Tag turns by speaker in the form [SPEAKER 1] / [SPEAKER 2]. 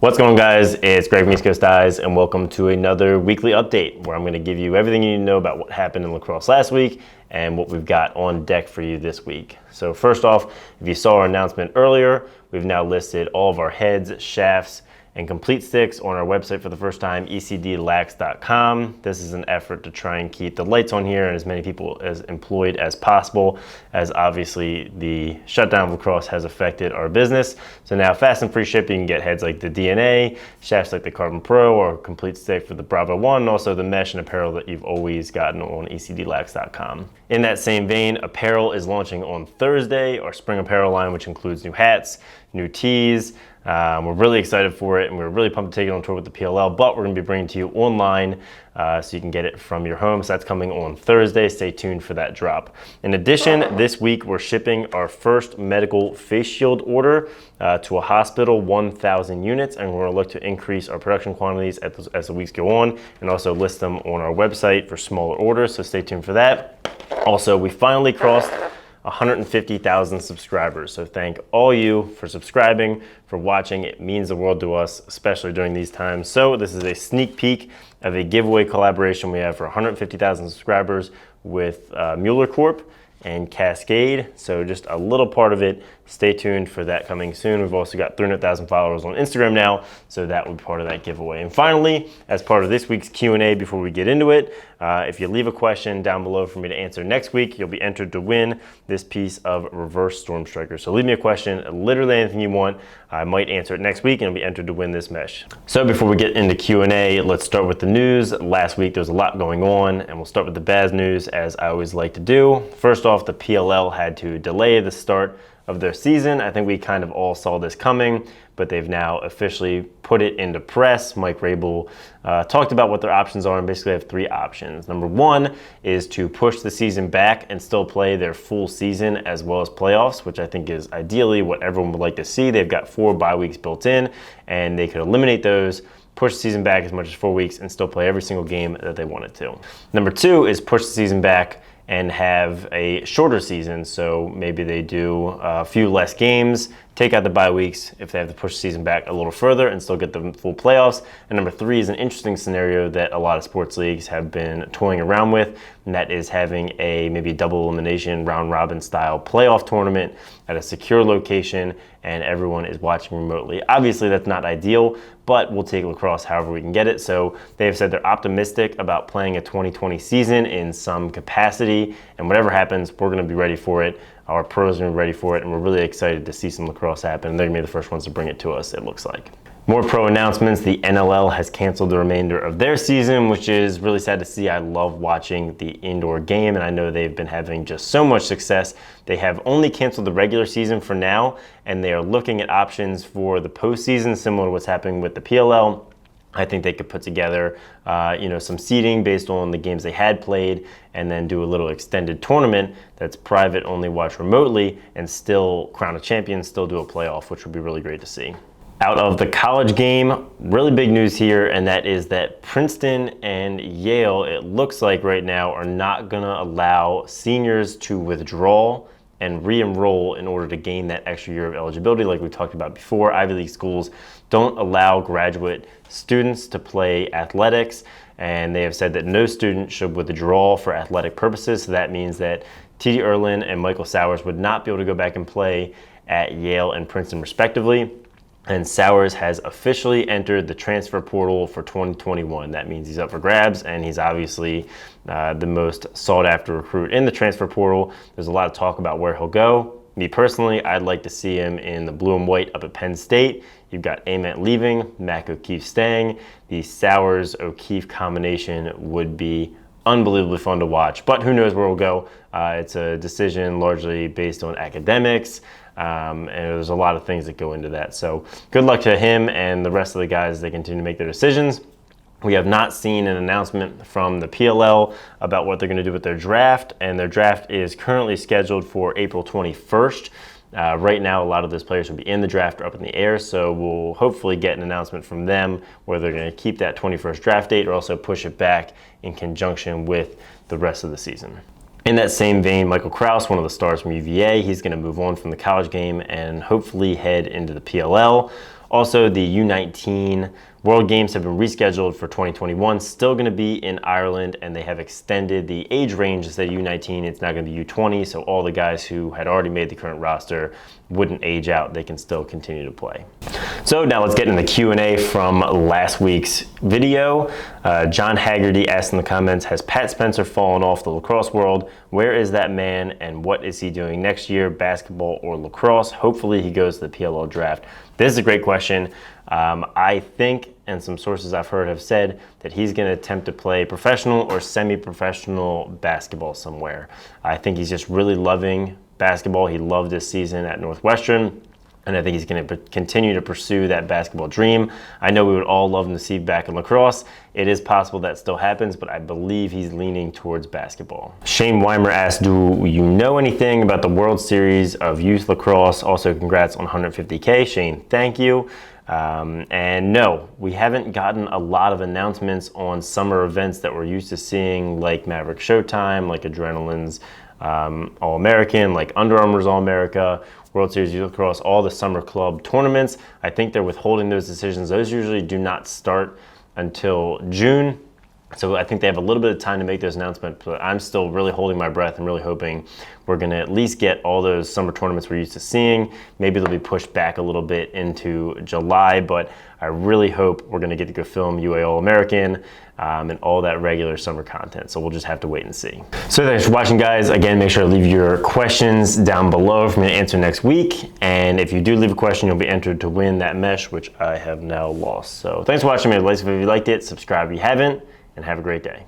[SPEAKER 1] What's going on, guys? It's Greg from East Coast Eyes, and welcome to another weekly update where I'm going to give you everything you need to know about what happened in lacrosse last week and what we've got on deck for you this week. So first off, if you saw our announcement earlier, we've now listed all of our heads, shafts, and complete sticks on our website for the first time, ecdlax.com. This is an effort to try and keep the lights on here and as many people as employed as possible, as obviously the shutdown of lacrosse has affected our business. So now fast and free shipping, you can get heads like the DNA, shafts like the Carbon Pro, or complete stick for the Bravo 1, and also the mesh and apparel that you've always gotten on ecdlax.com. In that same vein, apparel is launching on Thursday, our spring apparel line, which includes new hats, new tees. We're really excited for it, and we're really pumped to take it on tour with the PLL, but we're going to be bringing it to you online so you can get it from your home. So that's coming on Thursday. Stay tuned for that drop. In addition, this week we're shipping our first medical face shield order to a hospital, 1,000 units, and we're going to look to increase our production quantities as the weeks go on, and also list them on our website for smaller orders, so stay tuned for that. Also, we finally crossed 150,000 subscribers. So thank all you for subscribing, for watching. It means the world to us, especially during these times. So this is a sneak peek of a giveaway collaboration we have for 150,000 subscribers with Mueller Corp and Cascade. So just a little part of it. Stay tuned for that coming soon. We've also got 300,000 followers on Instagram now, so that will be part of that giveaway. And finally, as part of this week's Q&A, before we get into it, if you leave a question down below for me to answer next week, you'll be entered to win this piece of reverse storm striker. So leave me a question, literally anything you want. I might answer it next week and you'll be entered to win this mesh. So before we get into Q&A, let's start with the news. Last week there was a lot going on, and we'll start with the bad news, as I always like to do. First off, the PLL had to delay the start of their season. I think we kind of all saw this coming, but they've now officially put it into press. Mike Rabel talked about what their options are, and basically have three options. Number one is to push the season back and still play their full season as well as playoffs, which I think is ideally what everyone would like to see. They've got 4 bye weeks built in, and they could eliminate those, push the season back as much as 4 weeks, and still play every single game that they wanted to. Number two is push the season back and have a shorter season, so maybe they do a few less games, take out the bye weeks if they have to push the season back a little further and still get the full playoffs. And number three is an interesting scenario that a lot of sports leagues have been toying around with, and that is having a maybe double elimination round robin style playoff tournament at a secure location, and everyone is watching remotely. Obviously that's not ideal, but we'll take lacrosse however we can get it. So they've said they're optimistic about playing a 2020 season in some capacity, and whatever happens, we're going to be ready for it. Our pros are ready for it, and we're really excited to see some lacrosse happen. They're going to be the first ones to bring it to us, it looks like. More pro announcements. The NLL has canceled the remainder of their season, which is really sad to see. I love watching the indoor game, and I know they've been having just so much success. They have only canceled the regular season for now, and they are looking at options for the postseason, similar to what's happening with the PLL. I think they could put together, some seeding based on the games they had played, and then do a little extended tournament that's private, only watch remotely, and still crown a champion, still do a playoff, which would be really great to see. Out of the college game, really big news here, and that is that Princeton and Yale, it looks like right now, are not gonna allow seniors to withdraw and re-enroll in order to gain that extra year of eligibility. Like we talked about before, Ivy League schools don't allow graduate students to play athletics, and they have said that no student should withdraw for athletic purposes. So that means that T.D. Erlin and Michael Sowers would not be able to go back and play at Yale and Princeton respectively. And Sowers has officially entered the transfer portal for 2021. That means he's up for grabs, and he's obviously the most sought after recruit in the transfer portal. There's a lot of talk about where he'll go. Me personally, I'd like to see him in the blue and white up at Penn State. You've got Ament leaving, Mac O'Keefe staying. The Sowers-O'Keefe combination would be unbelievably fun to watch, but who knows where we'll go. It's a decision largely based on academics, and there's a lot of things that go into that. So good luck to him and the rest of the guys as they continue to make their decisions. We have not seen an announcement from the PLL about what they're going to do with their draft, and their draft is currently scheduled for April 21st. Right now, a lot of those players will be in the draft or up in the air, so we'll hopefully get an announcement from them whether they're going to keep that 21st draft date or also push it back in conjunction with the rest of the season. In that same vein, Michael Krause, one of the stars from UVA, he's going to move on from the college game and hopefully head into the PLL. Also, the U19 World Games have been rescheduled for 2021, still going to be in Ireland, and they have extended the age range instead of U19. It's now going to be U20, so all the guys who had already made the current roster wouldn't age out. They can still continue to play. So now let's get into the Q&A from last week's video. John Haggerty asked in the comments, has Pat Spencer fallen off the lacrosse world? Where is that man, and what is he doing next year, basketball or lacrosse? Hopefully he goes to the PLL draft. This is a great question. I think, and some sources I've heard have said, that he's going to attempt to play professional or semi-professional basketball somewhere. I think he's just really loving basketball. He loved this season at Northwestern, and I think he's going to continue to pursue that basketball dream. I know we would all love him to see back in lacrosse. It is possible that still happens, but I believe he's leaning towards basketball. Shane Weimer asked, do you know anything about the World Series of Youth Lacrosse? Also, congrats on 150K. Shane, thank you. And no, we haven't gotten a lot of announcements on summer events that we're used to seeing, like Maverick Showtime, like Adrenaline's All-American, like Under Armour's All-America, World Series Youth Lacrosse, all the summer club tournaments. I think they're withholding those decisions. Those usually do not start until June. So I think they have a little bit of time to make those announcements, but I'm still really holding my breath and really hoping we're going to at least get all those summer tournaments we're used to seeing. Maybe they'll be pushed back a little bit into July, but I really hope we're going to get to go film UA All-American and all that regular summer content. So we'll just have to wait and see. So thanks for watching, guys. Again, make sure to leave your questions down below for me to answer next week. And if you do leave a question, you'll be entered to win that mesh, which I have now lost. So thanks for watching. Maybe like if you liked it, subscribe if you haven't, and have a great day.